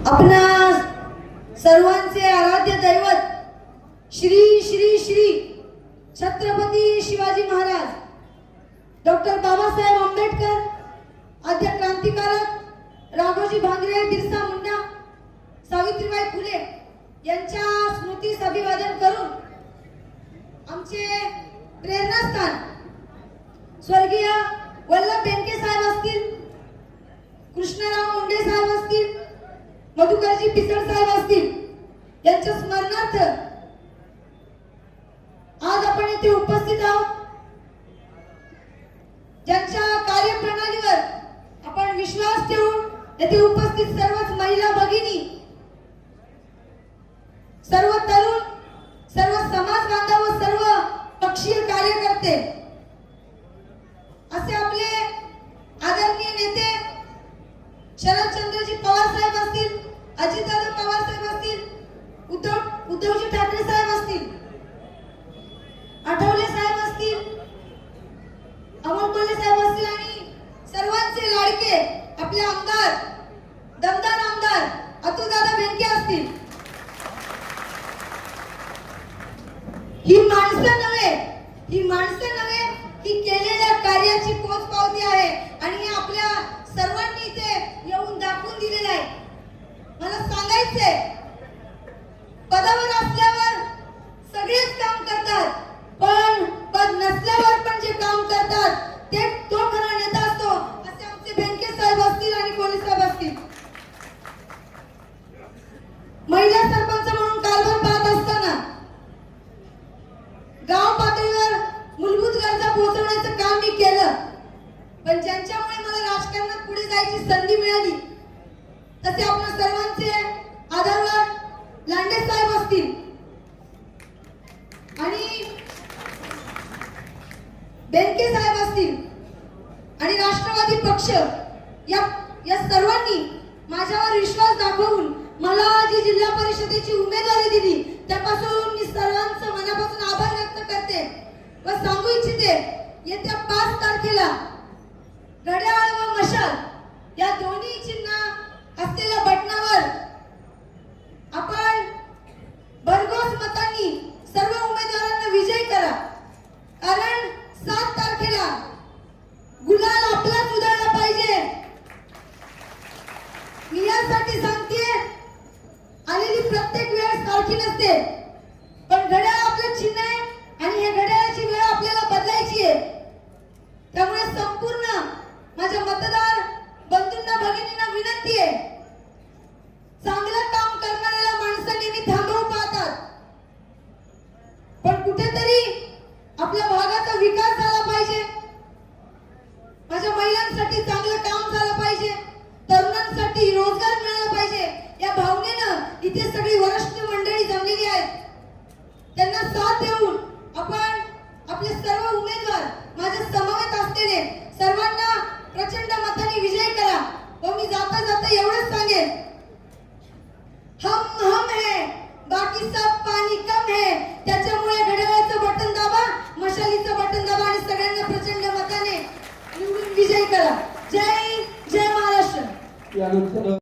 आपणा सर्वांचे आराध्य दैवत श्री श्री श्री छत्रपती शिवाजी महाराज, डॉक्टर बाबासाहेब आंबेडकर, आद्य क्रांतिकारक राघोजी भांगरे, बिरसा मुंडा, सावित्रीबाई फुले यांच्या स्मृतीस अभिवादन करून आमचे प्रेरणास्थान स्वर्गीय वल्लभ बेनके साहेब असतील, कृष्णराव मुंडे साहेब असतील, मधुकरजी पिचड साहेब असतील, यांच्या स्मरणार्थ आज आपण इथे उपस्थित आहोत. ज्यांच्या कार्यप्रणालीवर आपण विश्वास ठेवून येथे उपस्थित सर्वच महिला भगिनी, सर्व तरुण, सर्व समाज बांधव व सर्व पक्षीय कार्यकर्ते असे आपले आदरणीय नेते शरदचंद्रजी पवार साहेब असतील, अजितदादा पवार साहेब असतील, उद्धवजी ठाकरे साहेब असतील, आठवले साहेब असतील, अमोल कोल्हे साहेब असतील आणि सर्वांचे लाडके आपले आमदार, दमदार आमदार अतुलदादा बेनके असतील. ही माणसं नव्हे, ही केलेल्या कार्याची पोचपावती आहे आणि हे आपल्या सर्वांनी इथे येऊन दाखवून दिलेलं आहे. मला सांगायचंय, पदावर असल्यावर सगळेच काम करतात, पण पद नसल्यावर पण जे काम करतात ते तो खरा नेता असतो, असे आमचे बेनके साहेब असतील आणि कोल्हे साहेब असतील. महिला सरपंच म्हणून कारभार पाहत असताना गाव पातळीवर मूलभूत गरजा पोहोचवण्याचं काम मी केलं, पण ज्यांच्यामुळे मला राजकारणात पुढे जायची संधी मिळाली तसे आपल्या सर्वांचे आधारवर लांडे साहेब असतील आणि बेनके साहेब असतील आणि राष्ट्रवादी पक्ष या सर्वांनी माझ्यावर विश्वास दाखवून मला जी जिल्हा परिषदेची उमेदवारी दिली, त्यापासून मी सर्वांचं मनापासून आभार व्यक्त करते व सांगू इच्छिते, येत्या 5 तारखेला घड्याळ व मशाल या दोन्ही चिन्ह असलेल्या बटनावर आपण भरघोस मतांनी सर्व उमेदवारांना विजयी करा. कारण 7 तारखेला गुलाल आपलाच उधळला पाहिजे. मी यासाठी सांगते, आलेली प्रत्येक वेळ सारखी नसते, पण घड्याळ आपलं चिन्ह आहे आणि हे घड्याळाची वेळ आपल्याला बदलायची आहे. त्यामुळे संपूर्ण माझ्या मतदार बंधूंना, भगिनींना विनंती आहे, चांगलं काम करणाऱ्याला माणसं नेहमी थांबवू पाहतात, पण कुठेतरी आपल्या भागाचा विकास झाला पाहिजे, माझ्या महिलांसाठी चांगलं काम झालं पाहिजे, तरुणांसाठी रोजगार मिळाला पाहिजे, या भावनेनं इथे सगळी वरिष्ठ मंडळी जमलेली आहेत. त्यांना साथ देऊन आपण आपले सर्व उमेदवार माझ्या समवेत असलेले सर्वांना प्रचंड मताने विजय करा. व मी जाता जाता एवढंच सांगेन, हम है बाकी सब पाणी कम है. त्याच्यामुळे घड्याळाचं बटन दाबा, मशालीचं बटन दाबा आणि सगळ्यांना प्रचंड मताने निवडून विजय करा. जय महाराष्ट्र.